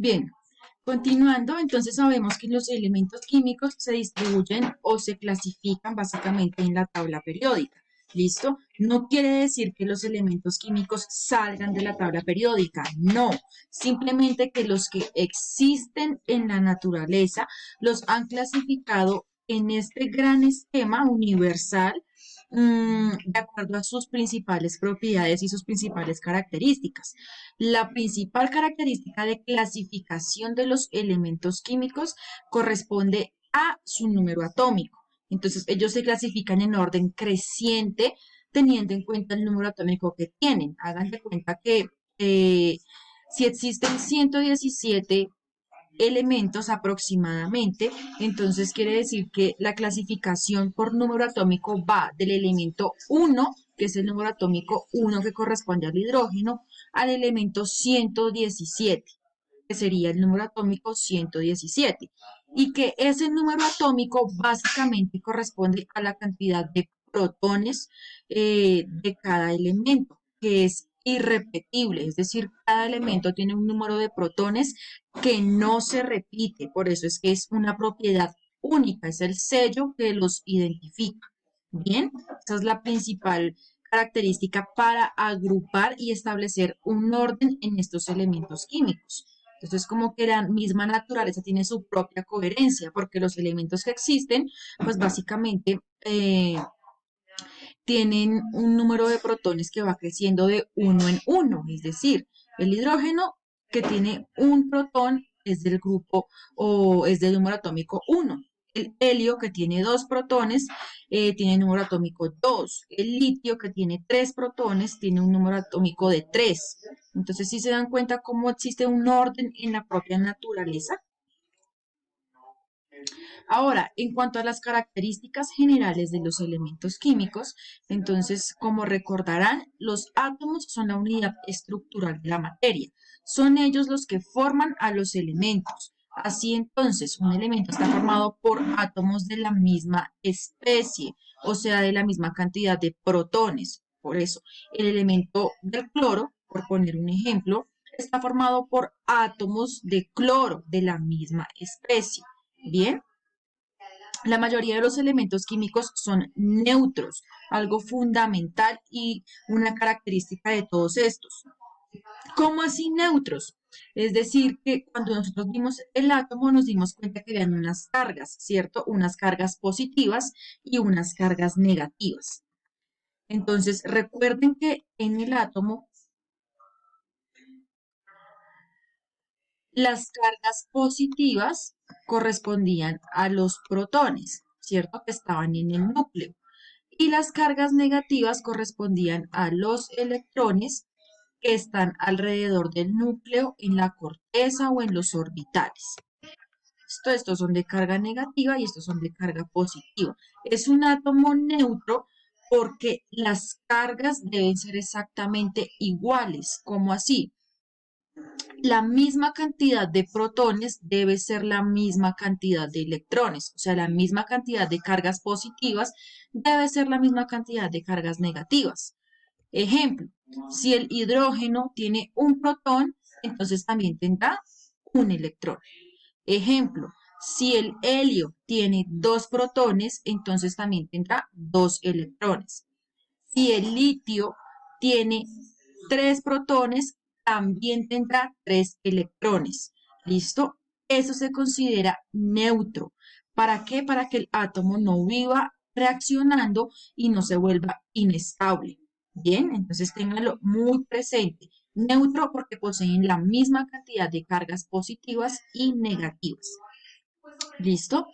Bien, continuando, entonces sabemos que los elementos químicos se distribuyen o se clasifican básicamente en la tabla periódica. ¿Listo? No quiere decir que los elementos químicos salgan de la tabla periódica, no. Simplemente que los que existen en la naturaleza los han clasificado en este gran esquema universal de acuerdo a sus principales propiedades y sus principales características. La principal característica de clasificación de los elementos químicos corresponde a su número atómico. Entonces, ellos se clasifican en orden creciente teniendo en cuenta el número atómico que tienen. Hagan de cuenta que si existen 117 elementos aproximadamente, entonces quiere decir que la clasificación por número atómico va del elemento 1, que es el número atómico 1 que corresponde al hidrógeno, al elemento 117, que sería el número atómico 117, y que ese número atómico básicamente corresponde a la cantidad de protones de cada elemento, que es irrepetible, es decir, cada elemento tiene un número de protones que no se repite, por eso es que es una propiedad única, es el sello que los identifica. Bien, esa es la principal característica para agrupar y establecer un orden en estos elementos químicos. Entonces, como que la misma naturaleza tiene su propia coherencia, porque los elementos que existen, pues básicamente tienen un número de protones que va creciendo de uno en uno, es decir, el hidrógeno que tiene un protón es del grupo o es del número atómico 1. El helio que tiene dos protones tiene número atómico 2. El litio que tiene tres protones tiene un número atómico de 3. Entonces, si se dan cuenta cómo existe un orden en la propia naturaleza. Ahora, en cuanto a las características generales de los elementos químicos, entonces, como recordarán, los átomos son la unidad estructural de la materia. Son ellos los que forman a los elementos. Así entonces, un elemento está formado por átomos de la misma especie, o sea, de la misma cantidad de protones. Por eso, el elemento del cloro, por poner un ejemplo, está formado por átomos de cloro de la misma especie. Bien, la mayoría de los elementos químicos son neutros, algo fundamental y una característica de todos estos. ¿Cómo así neutros? Es decir, que cuando nosotros vimos el átomo nos dimos cuenta que habían unas cargas, ¿cierto? Unas cargas positivas y unas cargas negativas. Entonces, recuerden que en el átomo las cargas positivas correspondían a los protones, ¿cierto? Que estaban en el núcleo. Y las cargas negativas correspondían a los electrones que están alrededor del núcleo, en la corteza o en los orbitales. Estos son de carga negativa y estos son de carga positiva. Es un átomo neutro porque las cargas deben ser exactamente iguales. ¿Cómo así? La misma cantidad de protones debe ser la misma cantidad de electrones, o sea, la misma cantidad de cargas positivas debe ser la misma cantidad de cargas negativas. Ejemplo, si el hidrógeno tiene un protón, entonces también tendrá un electrón. Ejemplo, si el helio tiene dos protones, entonces también tendrá dos electrones. Si el litio tiene tres protones, también tendrá tres electrones. ¿Listo? Eso se considera neutro. ¿Para qué? Para que el átomo no viva reaccionando y no se vuelva inestable. Bien, entonces ténganlo muy presente. Neutro porque poseen la misma cantidad de cargas positivas y negativas. ¿Listo?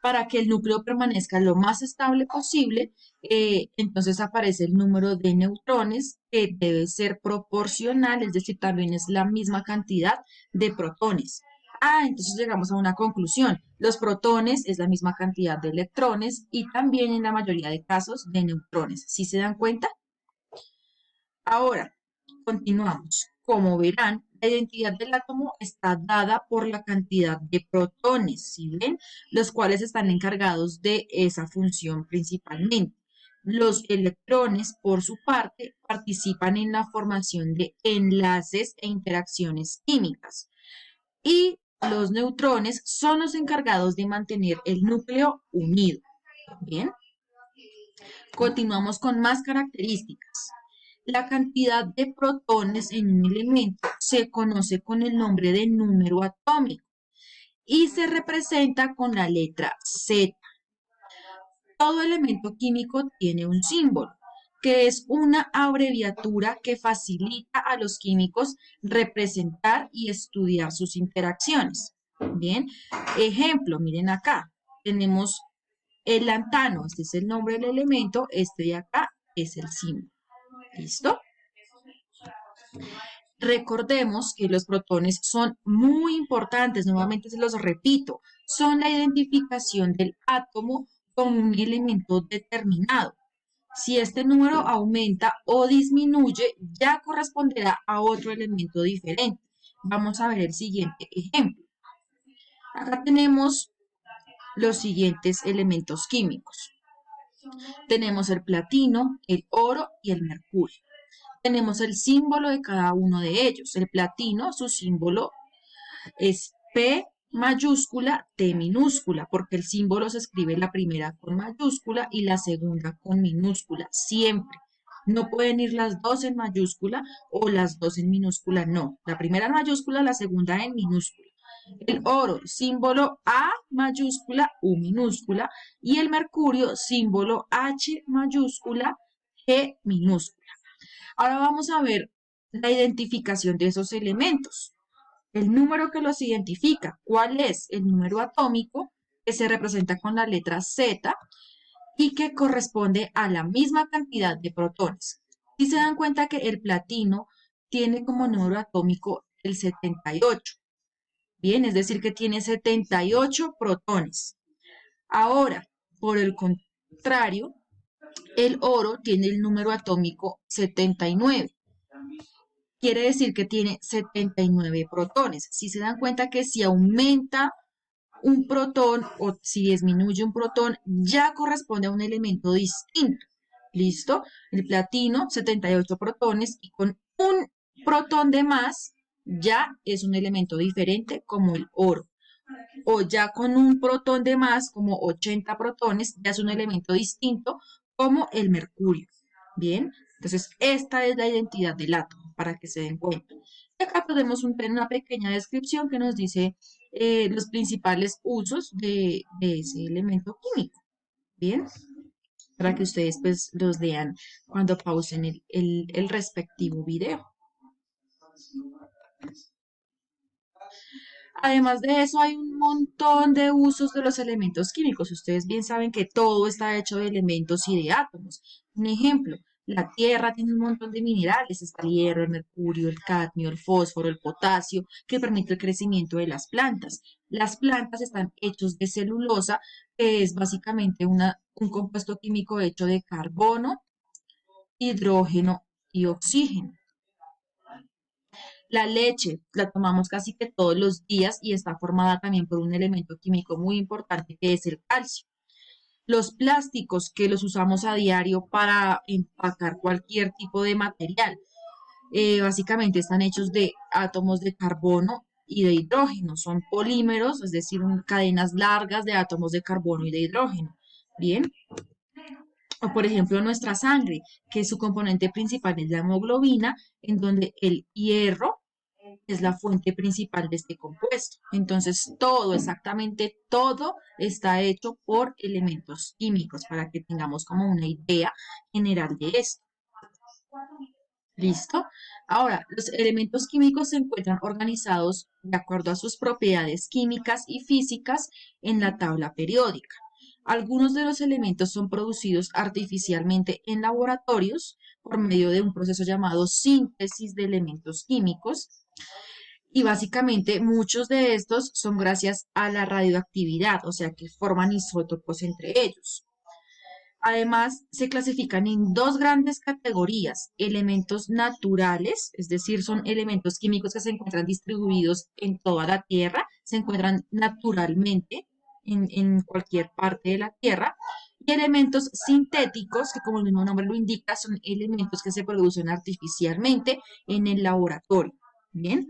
Para que el núcleo permanezca lo más estable posible, entonces aparece el número de neutrones que debe ser proporcional, es decir, también es la misma cantidad de protones. Entonces llegamos a una conclusión. Los protones es la misma cantidad de electrones y también en la mayoría de casos de neutrones. ¿Sí se dan cuenta? Ahora, continuamos. Como verán, la identidad del átomo está dada por la cantidad de protones, ¿sí ven? Los cuales están encargados de esa función principalmente. Los electrones, por su parte, participan en la formación de enlaces e interacciones químicas. y los neutrones son los encargados de mantener el núcleo unido. Bien, continuamos con más características. La cantidad de protones en un elemento se conoce con el nombre de número atómico y se representa con la letra Z. Todo elemento químico tiene un símbolo, que es una abreviatura que facilita a los químicos representar y estudiar sus interacciones. Bien, ejemplo, miren acá, tenemos el lantano, este es el nombre del elemento, este de acá es el símbolo. ¿Listo? Recordemos que los protones son muy importantes, nuevamente se los repito, son la identificación del átomo con un elemento determinado. Si este número aumenta o disminuye, ya corresponderá a otro elemento diferente. Vamos a ver el siguiente ejemplo. Acá tenemos los siguientes elementos químicos. Tenemos el platino, el oro y el mercurio. Tenemos el símbolo de cada uno de ellos. El platino, su símbolo es P mayúscula, T minúscula, porque el símbolo se escribe la primera con mayúscula y la segunda con minúscula, siempre. No pueden ir las dos en mayúscula o las dos en minúscula, no. La primera en mayúscula, la segunda en minúscula. El oro, símbolo A mayúscula, U minúscula, y el mercurio, símbolo H mayúscula, G minúscula. Ahora vamos a ver la identificación de esos elementos. El número que los identifica, cuál es el número atómico, que se representa con la letra Z y que corresponde a la misma cantidad de protones. Y se dan cuenta que el platino tiene como número atómico el 78. Bien, es decir, que tiene 78 protones. Ahora, por el contrario, el oro tiene el número atómico 79. Quiere decir que tiene 79 protones. Si se dan cuenta que si aumenta un protón o si disminuye un protón, ya corresponde a un elemento distinto. ¿Listo? El platino, 78 protones y con un protón de más, ya es un elemento diferente como el oro. O ya con un protón de más, como 80 protones, ya es un elemento distinto como el mercurio. Bien, entonces esta es la identidad del átomo para que se den cuenta. Y acá podemos tener una pequeña descripción que nos dice los principales usos de ese elemento químico. Bien, para que ustedes pues los vean cuando pausen el respectivo video. Además de eso, hay un montón de usos de los elementos químicos. Ustedes bien saben que todo está hecho de elementos y de átomos. Un ejemplo, la Tierra tiene un montón de minerales. Está el hierro, el mercurio, el cadmio, el fósforo, el potasio, que permite el crecimiento de las plantas. Las plantas están hechas de celulosa, que es básicamente un compuesto químico hecho de carbono, hidrógeno y oxígeno. La leche la tomamos casi que todos los días y está formada también por un elemento químico muy importante que es el calcio. Los plásticos que los usamos a diario para empacar cualquier tipo de material, básicamente están hechos de átomos de carbono y de hidrógeno. Son polímeros, es decir, cadenas largas de átomos de carbono y de hidrógeno. Bien. O por ejemplo nuestra sangre, que su componente principal es la hemoglobina, en donde el hierro es la fuente principal de este compuesto. Entonces, todo, exactamente todo está hecho por elementos químicos para que tengamos como una idea general de esto. ¿Listo? Ahora, los elementos químicos se encuentran organizados de acuerdo a sus propiedades químicas y físicas en la tabla periódica. Algunos de los elementos son producidos artificialmente en laboratorios por medio de un proceso llamado síntesis de elementos químicos. Y básicamente muchos de estos son gracias a la radioactividad, o sea que forman isótopos entre ellos. Además, se clasifican en dos grandes categorías: elementos naturales, es decir, son elementos químicos que se encuentran distribuidos en toda la Tierra, se encuentran naturalmente en cualquier parte de la Tierra, y elementos sintéticos, que como el mismo nombre lo indica, son elementos que se producen artificialmente en el laboratorio. Bien.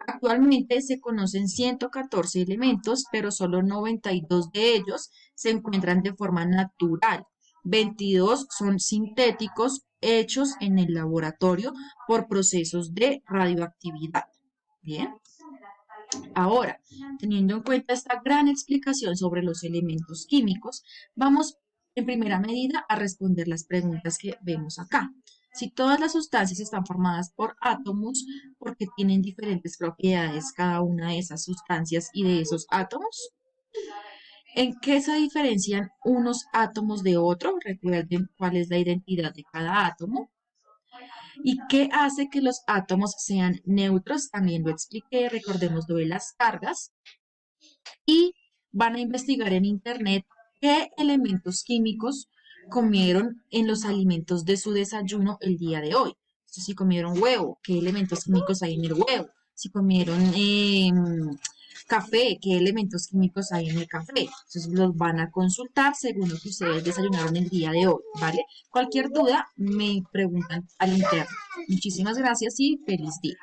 Actualmente se conocen 114 elementos, pero solo 92 de ellos se encuentran de forma natural. 22 son sintéticos hechos en el laboratorio por procesos de radioactividad. Bien, ahora, teniendo en cuenta esta gran explicación sobre los elementos químicos, vamos en primera medida a responder las preguntas que vemos acá. Si todas las sustancias están formadas por átomos, ¿por qué tienen diferentes propiedades cada una de esas sustancias y de esos átomos? ¿En qué se diferencian unos átomos de otros? Recuerden cuál es la identidad de cada átomo. ¿Y qué hace que los átomos sean neutros? También lo expliqué, recordemos lo de las cargas. Y van a investigar en internet qué elementos químicos comieron en los alimentos de su desayuno el día de hoy. Entonces, si comieron huevo, qué elementos químicos hay en el huevo. Si comieron café, qué elementos químicos hay en el café. Entonces los van a consultar según lo que ustedes desayunaron el día de hoy, ¿vale? Cualquier duda me preguntan al interno. Muchísimas gracias y feliz día.